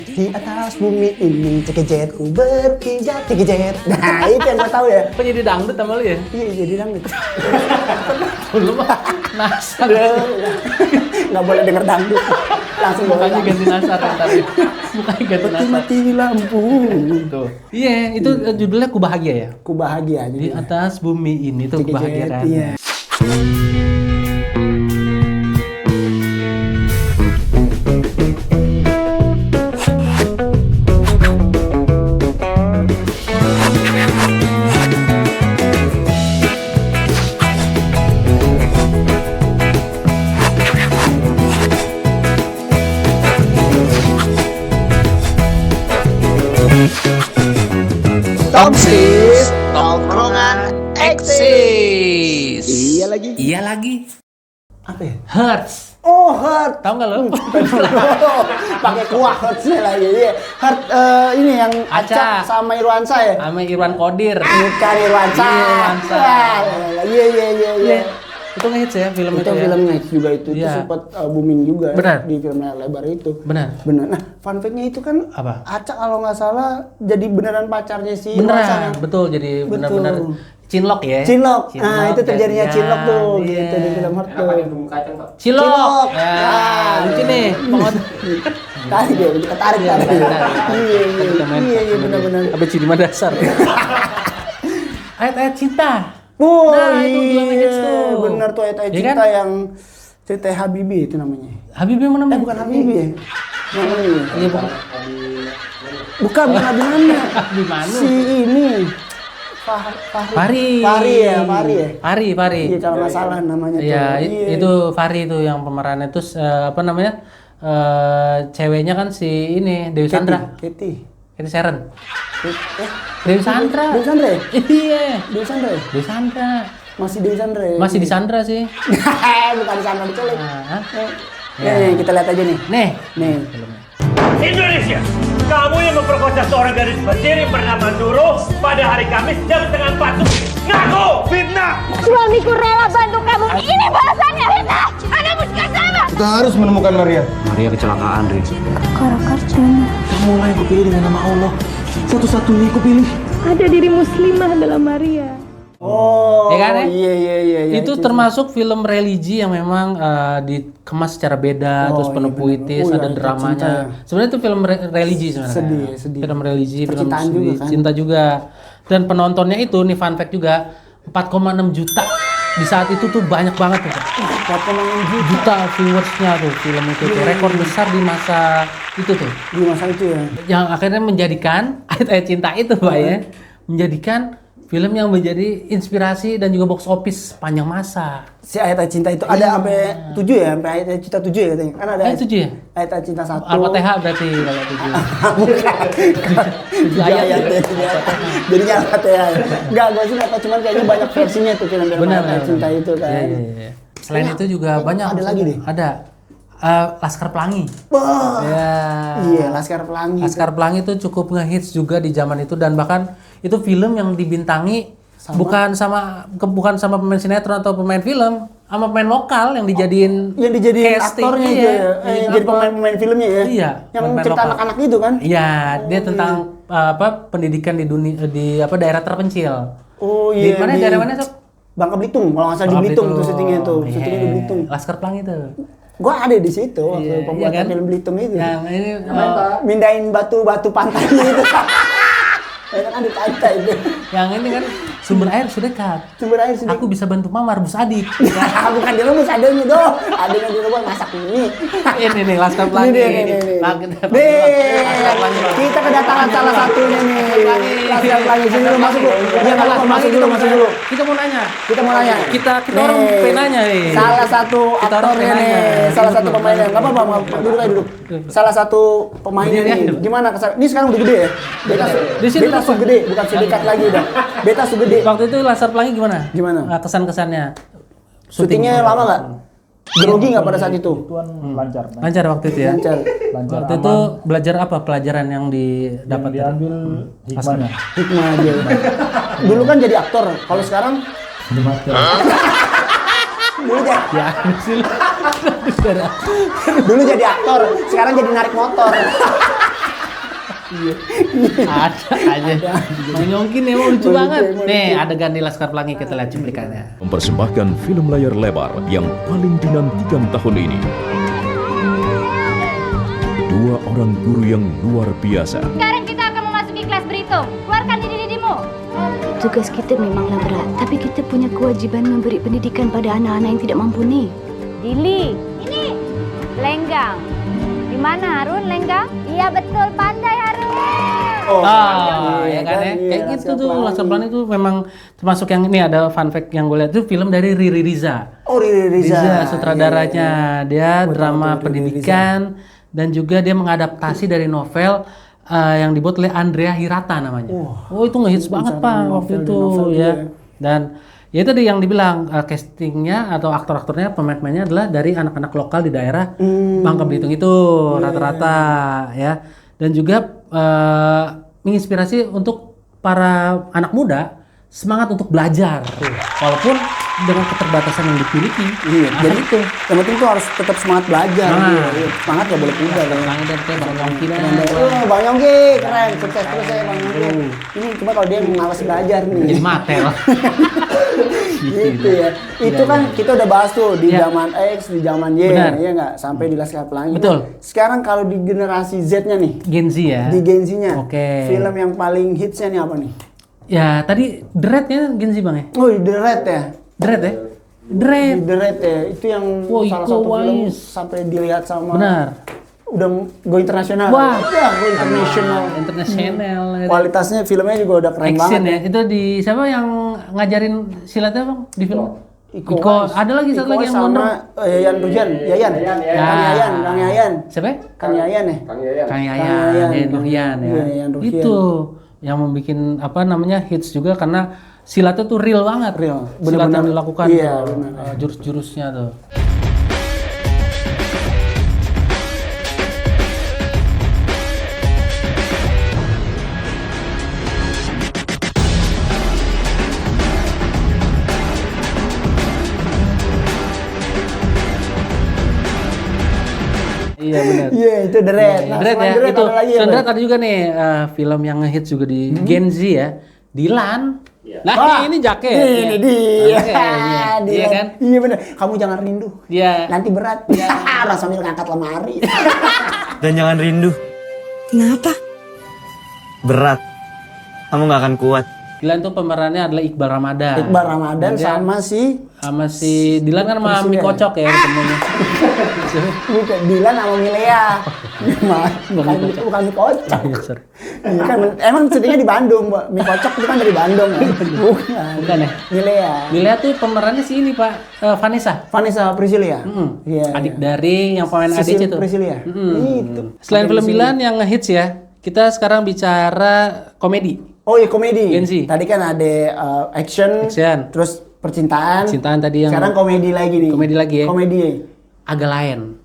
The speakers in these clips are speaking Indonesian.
Di atas bumi ini cekejet ku berpijak cekejet. Nah itu yang gue tahu ya. Kok jadi dangdut sama lu ya? Iya jadi dangdut. Lu mah nasar. Nggak boleh denger dangdut. Langsung Mukanya bawa ganti nasar ya tadi. Mukanya ganti nasar. mati lampu. Tuh. Iya, itu judulnya Ku Bahagia ya? Ku bahagia Di atas bumi ini tuh kebahagiaan. Iya. Topsis, tongkrongan eksis. Iya lagi. Iya lagi. Apa ya? Hurts. Oh, Heart. Tahu nggak lo? Pakai kuah Heartsnya lagi. Iya. Heart ini yang Aca. Aca sama Irwansa ya? Sama Irwan Kodir. Bukan Irwansa. Iya, Irwansa. Iya. Itu ngehits ya film itu, Itu ya? filmnya juga itu Iya. sempat booming juga Benar. di film layar lebar itu. Benar. Benar. Nah, fun fact-nya itu kan Apa? Aca kalau nggak salah jadi beneran pacarnya si Irwansa. Beneran, betul. Jadi Betul. benar-benar cinlok ya. Cinlok. Nah, itu terjadinya jadian. cinlok tuh Iya. gitu di film Heart tuh. Cilok. Cilok. Ya, lucu nih. Banget. Tarik ya, kita tarik. Iya, tarik. Iya, benar-benar. Abis di lima dasar. Ayat-ayat cinta. Oh, Nah, itu juga ngehits tuh. Bener tuh ayat-ayat Iya cinta kan? yang cerita Habibie itu namanya. Habibie mana? Bukan Habibie ya? Namanya. Iya, bukan. Bukan Habibie mana? Di mana? Si ini. Fahri. Fahri ya. Fahri. Iya, kalau nggak salah namanya tuh. Iya, itu Fahri itu yang pemerannya. Terus apa namanya? Ceweknya kan si ini Dewi Sandra. Katie. Itu Sharon. Dewi Sandra. Dewi Sandra ya? Iya. Dewi Sandra ya? Dewi Sandra. Masih Dewi Sandra ya? Masih di Sandra sih. Bukan di Sandra diculik. Nah, Nih, kita lihat aja nih. nih. Nih. Indonesia, kamu yang memperkosa seorang gadis berdiri bernama Nurul pada hari Kamis jam setengah 4. Ngaku! Fitnah! Suamiku rela bantu kamu. Ini balasannya, Rita. Anda musuh sama. Kita harus menemukan Maria. Maria kecelakaan, Riz. Semua yang kupilih dengan nama Allah. Satu-satunya yang kupilih. Ada diri muslimah dalam Maria. Oh, Ya kan, ya? Iya. Itu termasuk film religi yang memang dikemas secara beda, Oh, terus penuh iya, puitis, bener. Oh, ada iya, dramanya. cinta. Sebenarnya itu film religi sebenarnya. Sedih. Film religi, film Percintaan juga, sedih, kan? cinta juga. Dan penontonnya itu, nih fun fact juga, 4,6 juta. Di saat itu tuh banyak banget tuh. 4,6 Juta viewersnya tuh film itu tuh. Rekor besar di masa itu tuh. di masa itu ya. Yang akhirnya menjadikan ayat-ayat cinta itu Pak ya. Menjadikan film yang menjadi inspirasi dan juga box office panjang masa. Si ayat cinta itu ada sampai 7 ya, sampai ayat cinta 7 ya katanya. Kan ada Ayat 7 ya? ayat cinta 1. Al-Fatihah berarti kalau 7. Bukan. 7 ayat ya? Jadinya Al-Fatihah. Enggak, gua sih enggak tahu, cuman kayaknya banyak versinya tuh film Benar. ayat cinta itu kan. Iya. Selain itu juga banyak. Ada lagi deh. Ada. Laskar Pelangi. Wah. Ya. Iya, Laskar Pelangi. Laskar Pelangi itu cukup ngehits juga di zaman itu dan bahkan itu film yang dibintangi bukan sama pemain sinetron atau pemain film, sama pemain lokal yang dijadiin casting, aktornya iya. itu ya. Jadi pemain filmnya ya. Iya, Yang pemain cerita lokal. anak-anak itu kan. Iya, dia tentang pendidikan di dunia di daerah terpencil. Oh Di iya. mana daerah mana Sob? Bangka Belitung, kalau nggak salah di Belitung tuh syutingnya tuh. Syutingnya di Belitung. Laskar Pelangi itu. Gua ada di situ waktu Iya, pembuatan iya kan? film Belitung itu. Yang ini Mindahin batu-batu pantainya itu. Ya kan ada pantai itu. yang ini kan sumber air sudah dekat. Sumber air sini. Aku bisa bantu mama rebus adik. Bukan di rumah adanya doh. Adanya di rumah masak ini. Ini nih Laskar Pelangi. Nih. Laskar Pelangi. Kita kedatangan salah satunya nih. Laskar Pelangi sini dulu masuk dulu. Iya enggak apa masuk dulu. Kita mau nanya. Kita mau nanya. Kita orang pengen nanya nih. Salah satu Kita orang aktornya pengen nih. nanya. Salah satu pemainnya. Enggak apa-apa, duduk aja duduk. Salah satu pemainnya Berdiri nih. aja. Gimana kesan? Ini sekarang udah gede ya? Di sini Beta tuh, su gede, bukan sedekat lagi udah. Beta su gede. Waktu itu Laskar Pelangi gimana? Gimana? Kesan-kesannya. Syutingnya lama nggak? Grogi nggak pada saat itu? Lancar waktu itu ya. Lancar. Waktu itu belajar apa pelajaran yang didapat? Diambil hikmahnya. Hikmah aja. Dulu kan jadi aktor. Kalau sekarang dulu jadi, Ya, sih. dulu jadi aktor. Sekarang jadi narik motor. Ada aja. Bang Yongki nih emang lucu banget. Nih adegan di Laskar Pelangi kita lihat cuplikannya. Mempersembahkan film layar lebar yang paling dinantikan tahun ini. Dua orang guru yang luar biasa. Sekarang kita akan memasuki kelas berhitung. Keluarkan diri-dirimu. Tugas kita memanglah berat, tapi kita punya kewajiban memberi pendidikan pada anak-anak yang tidak mampu nih. Dili. Ini. Lenggang. Di mana Harun Lenggang? Iya betul, pandai Harun. Ya kan ya. Kayak gitu tuh Laskar Pelangi itu memang termasuk yang ini ada fun fact yang gue lihat itu film dari Riri Riza. Oh, Riri Riza. Sutradaranya. Dia drama pendidikan dan juga dia mengadaptasi dari novel yang dibuat oleh Andrea Hirata namanya. Oh itu ngehits banget Pak waktu itu ya. Dan ya itu yang dibilang castingnya atau aktor-aktornya pemain-pemainnya adalah dari anak-anak lokal di daerah Bangka Belitung itu rata-rata ya. Dan juga menginspirasi untuk para anak muda semangat untuk belajar walaupun dengan keterbatasan yang dimiliki. Jadi itu yang penting tuh harus tetap semangat belajar. Semangat gak boleh pudar. Bang Yongki Bang Yongki keren, sukses terus ya Bang Yongki. Ini cuma kalau dia malas belajar nih. jadi matel. Gitu ya. Itu kan kita udah bahas tuh di zaman X, di zaman Y, ya nggak? Sampai di Laskar Pelangi. Betul. Sekarang kalau di generasi Z-nya nih, Gen Z ya. di Gen Z-nya, Oke. film yang paling hitsnya nih apa nih? Ya tadi Dread-nya Gen Z Bang ya? Oh, The Red ya. Dread ya? Dread. The Red ya. Itu yang Wah, salah Iko satu film Uwais. sampai dilihat sama. Benar. Udah go internasional. Wah. Ya, go internasional. Internasional. Kualitasnya filmnya juga udah keren Action banget. ya. Itu di siapa yang ngajarin silatnya Bang di film? Iko. Ada lagi satu Iko lagi yang sama gondrong. Yayan Ruhian. Yayan. Kang Yayan. Siapa? ya? Kang Yayan ya? Kang Yayan, Nurhian ya. Iya, Yayan Nurhian. Itu yang membuat apa namanya hits juga karena silatnya tuh real banget. Real. Silat Bener-bener. yang dilakukan Iya, tuh, bener. jurus-jurusnya tuh. Iya benar. Iya, itu The Red. Nah, Dread selain ya, The Red itu. ada lagi ya, Selain Bang? Dread ada juga nih film yang ngehits juga di Gen Z ya. Dilan. Nah, Wah, ini jaket. Ini dia. Iya kan? Iya benar. Kamu jangan rindu. Iya. Nanti berat. Mas sambil ngangkat lemari. Dan jangan rindu. Kenapa? Berat. Kamu gak akan kuat. Dilan tuh pemerannya adalah Iqbal Ramadan. Iqbal Ramadan Dia sama si Dilan kan sama Priscilla. Mie Kocok ya ketemunya. bukan Dilan sama Milea. Bukan mie kocok. Sorry. Iya kan emang syutingnya di Bandung, Mbak. Mie kocok itu kan dari Bandung. Kan? Bukan. Bukan ya? Milea. Milea tuh pemerannya si ini Pak, Vanessa. Vanessa Priscilla. Iya. Adik dari yang pemain ADC tuh. Priscilla. Itu. Selain film Dilan yang ngehits ya, kita sekarang bicara komedi. Oh iya komedi. Gen Z. Tadi kan ada action, terus percintaan. Cintaan tadi yang Sekarang komedi lagi nih. Komedi lagi ya. Komedi. Agak lain.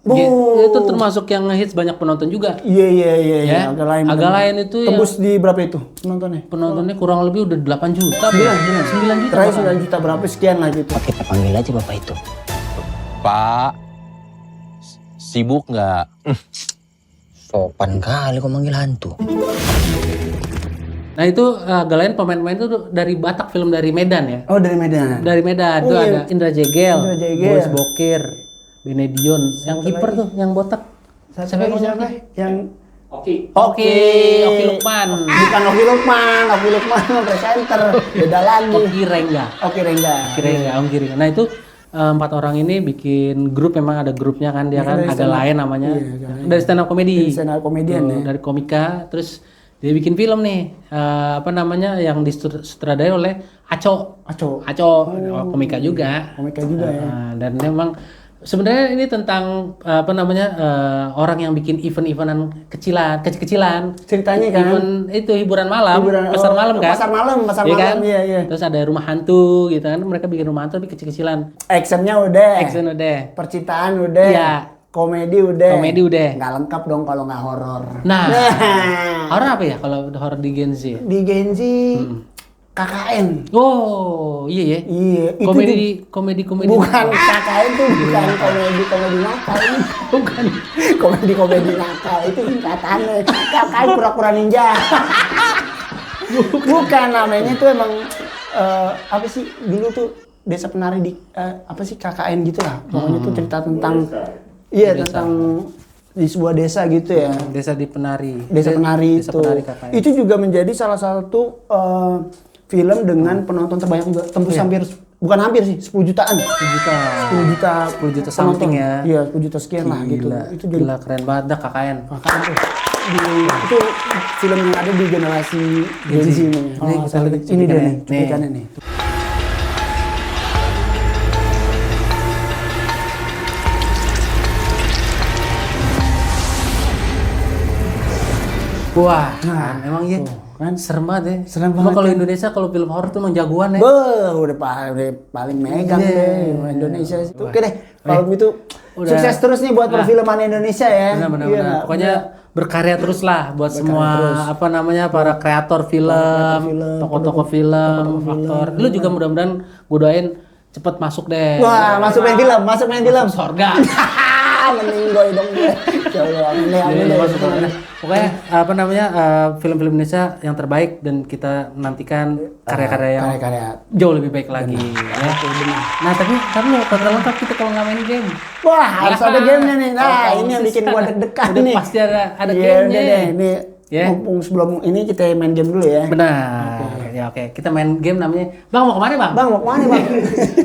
Oh. Itu termasuk yang ngehits banyak penonton juga. Iya. Ya, Agak lain. Agak lain itu ya. Tembus di berapa itu penontonnya? Penontonnya kurang lebih udah 8 juta. 9 juta. Terakhir bahkan. 9 juta berapa sekian lah gitu. Kita panggil aja bapak itu. Pak, sibuk nggak? Sopan kali kok manggil hantu. Nah itu agak lain pemain-pemain itu dari Batak, film dari Medan ya. Oh dari Medan. Dari Medan Oh, tuh iya. ada Indra Jegel, Indra Jegel. Boris Bokir, Benedion, yang kiper tuh, yang botak. Siapa? Yang Oki Lukman. bukan Oki Lukman presenter. Beda lagi. Oki Rengga. Oki Rengga. Oki Rengga. Nah itu 4 orang ini bikin grup, memang ada grupnya kan dia kan dari agak stand-up. lain namanya. Iya, Dari stand up comedy. Dari stand up comedian Tuh, ya. Dari komika, terus dia bikin film nih apa namanya yang disutradarai oleh Aco, komika juga. Komika juga ya. Dan memang sebenarnya ini tentang apa namanya orang yang bikin event-eventan kecil-kecilan. Ceritanya kan. Event itu hiburan malam, pasar malam kan. Pasar malam, Iya kan? iya. Terus ada rumah hantu gitu kan. Mereka bikin rumah hantu tapi kecil-kecilan. Actionnya udah. Action udah. Percintaan udah. Iya. Komedi udah. Nggak lengkap dong kalau nggak horor. Nah, horor apa ya kalau horor di Gen Z? Di Gen Z KKN. Oh, iya ya. Iya, itu Komedi. bukan KKN tuh bukan komedi nakal. Bukan. Komedi nakal itu singkatannya. KKN pura-pura ninja. Bukan, namanya tuh emang apa sih dulu tuh Desa Penari di apa sih KKN gitu lah. Pokoknya tuh cerita tentang tentang di sebuah desa gitu ya. Desa Penari Desa Penari KKN. itu juga menjadi salah satu film dengan penonton terbanyak juga, tembus bukan hampir sih 10 jutaan. 10 juta something ya. Iya, 10 juta sekian lah gitu. Itu gila keren banget dah KKN. Itu film yang ada di generasi Gen Z ini. Ini dia nih, cuplikannya nih. Wah, emang iya. Kan serem banget ya. Serem banget. Kalau Indonesia kalau film horor tuh emang jagoan ya. Udah paling megang deh Indonesia itu. Oke deh, kalau gitu sukses terus nih buat perfilman Indonesia ya. Benar. Pokoknya berkarya terus lah buat semua para kreator film, tokoh-tokoh film, aktor. Lu juga mudah-mudahan gue doain cepet masuk deh. Wah, masuk main film. Surga. Meninggoy dong gue. Pokoknya film-film Indonesia yang terbaik dan kita nantikan karya-karya yang jauh lebih baik lagi. Ya. Nah tapi lo kata lengkap kita kalau nggak main game. Wah harus ada gamenya nih. Nah ini yang bikin gua deg-degan nih. Pasti ada gamenya. Nih. Mumpung sebelum ini kita main game dulu ya. Benar. Ya oke. Kita main game namanya. Bang mau kemana bang? Bang.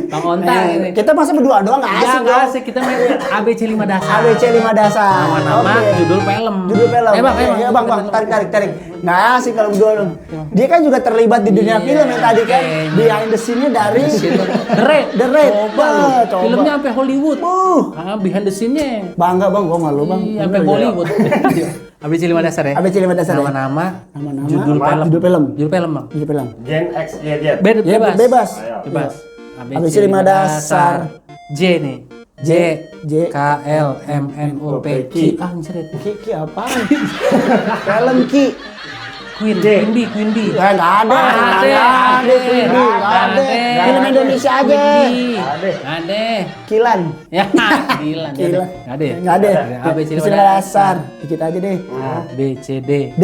Bang Onta ini. Kita masa berdua doang nggak asik dong. Asik. Kita main ABC 5 dasar. ABC 5 dasar. Nama-nama judul film. Bang. Tarik. Nggak asik kalau berdua dong. Dia kan juga terlibat di dunia film yang tadi kan. Behind the scene-nya dari The Raid. Coba. Filmnya sampai Hollywood. Behind the scene-nya. Bangga bang, gua malu bang. Sampai Hollywood. ABC 5 dasar ya? ABC 5 dasar ya? Nama, judul film bang? Judul film. Gen X, Y, Bebas. ABC 5 dasar. J nih. J K L M N O P Q. Anjir. Ki apaan? Film Ki. Queen Bee. Nggak ada. Film Indonesia aja. Ada. Kilan. Ya, Kilan. Nggak ada ya? Nggak ada. ABC 5 dasar. Dikit aja deh. A, B, C, D.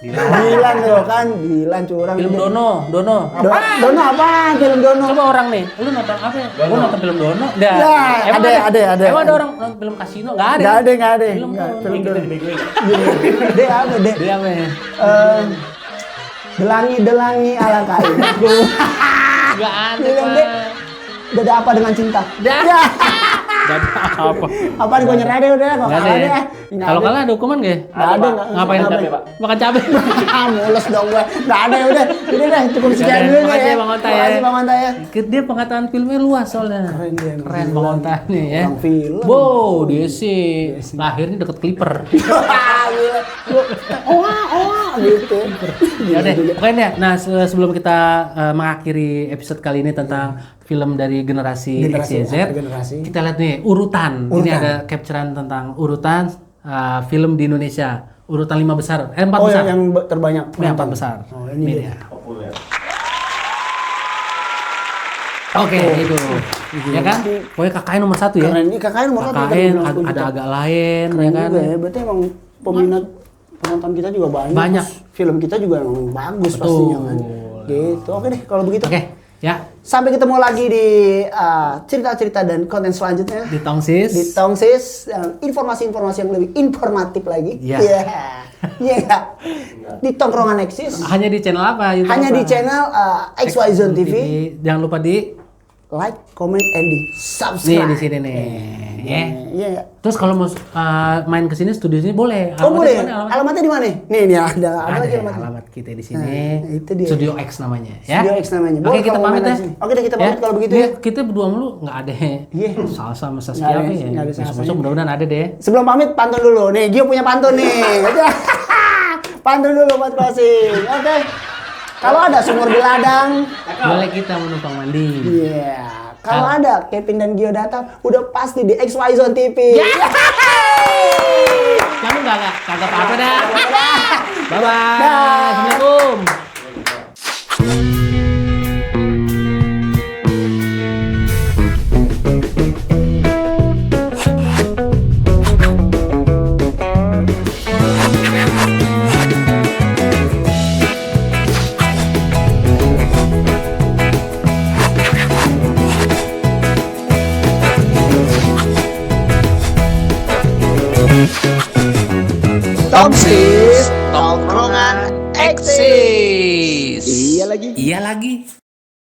Dilan loh kan. Dilan curang. Film Dono. Dono apaan? Film Dono. Coba orang nih. Lu nonton apa ya? Gua nonton film Dono. Ya, ada. Emang ada orang nonton film Kasino? Nggak ada. Nggak ada. Film Dono. D apa? ya? Delangi ala kain. Nggak ada. Dada apa dengan cinta? Dada apa? Apaan gue nyerah deh udah. Nggak ada ya? Kalau kalah ada hukuman nggak? Nggak ada. Ngapain cabai pak? Makan cabai. Mules dong gue. Nggak ada udah deh cukup sekian dulu ya. Makasih Bang Onta ya. Makasih Bang Onta ya. Dia pengetahuan filmnya luas soalnya. Keren Bang Onta nih ya. Film. Dia sih lahirnya deket Clipper. Gitu. Ya udah, pokoknya nah sebelum kita mengakhiri episode kali ini tentang film dari generasi XYZ, kita lihat nih urutan. Ini ada capturean tentang urutan film di Indonesia. Urutan 5 besar, 4 besar. Yang terbanyak. Yang 4 besar. Ini dia. Oke, itu. Ya kan? Pokoknya KKN nomor 1 ya. Keren, ini KKN nomor 1. KKN ada agak lain, ya kan? Berarti emang peminat penonton kita juga banyak. Film kita juga emang bagus pastinya kan. Gitu. Oke deh kalau begitu. Oke. Ya. Sampai ketemu lagi di cerita-cerita dan konten selanjutnya. Di Tongsis. Informasi-informasi yang lebih informatif lagi. Iya. Iya. Di Tongkrongan Eksis. Hanya di channel apa? YouTube hanya apa? Di channel XY Zone TV. Jangan lupa di like, comment, and di subscribe. Nih di sini nih. Iya. Terus kalau mau main ke sini studio sini boleh. Boleh. Alamatnya di mana? Nih ada lagi alamat kita di sini. Nah, itu dia. Studio X namanya ya. Studio X namanya. Oke, kita pamit ya. Oke deh kita pamit kalau begitu ya. Kita berdua mulu nggak ada. Iya. Salsa sama Saskia apa ya? Nggak ada Saskia. Besok mudah-mudahan ada deh. Sebelum pamit pantun dulu. Nih, Gio punya pantun nih. Pantun dulu buat closing. Oke. Kalau ada sumur di ladang, boleh kita menumpang mandi. Iya. Kalau ada Kevin dan Gio datang, udah pasti di XY Zone TV. Kamu kagak apa-apa dah. Bye-bye. Assalamualaikum. Tomsis, tongkrongan eksis. Iya lagi. Iya lagi.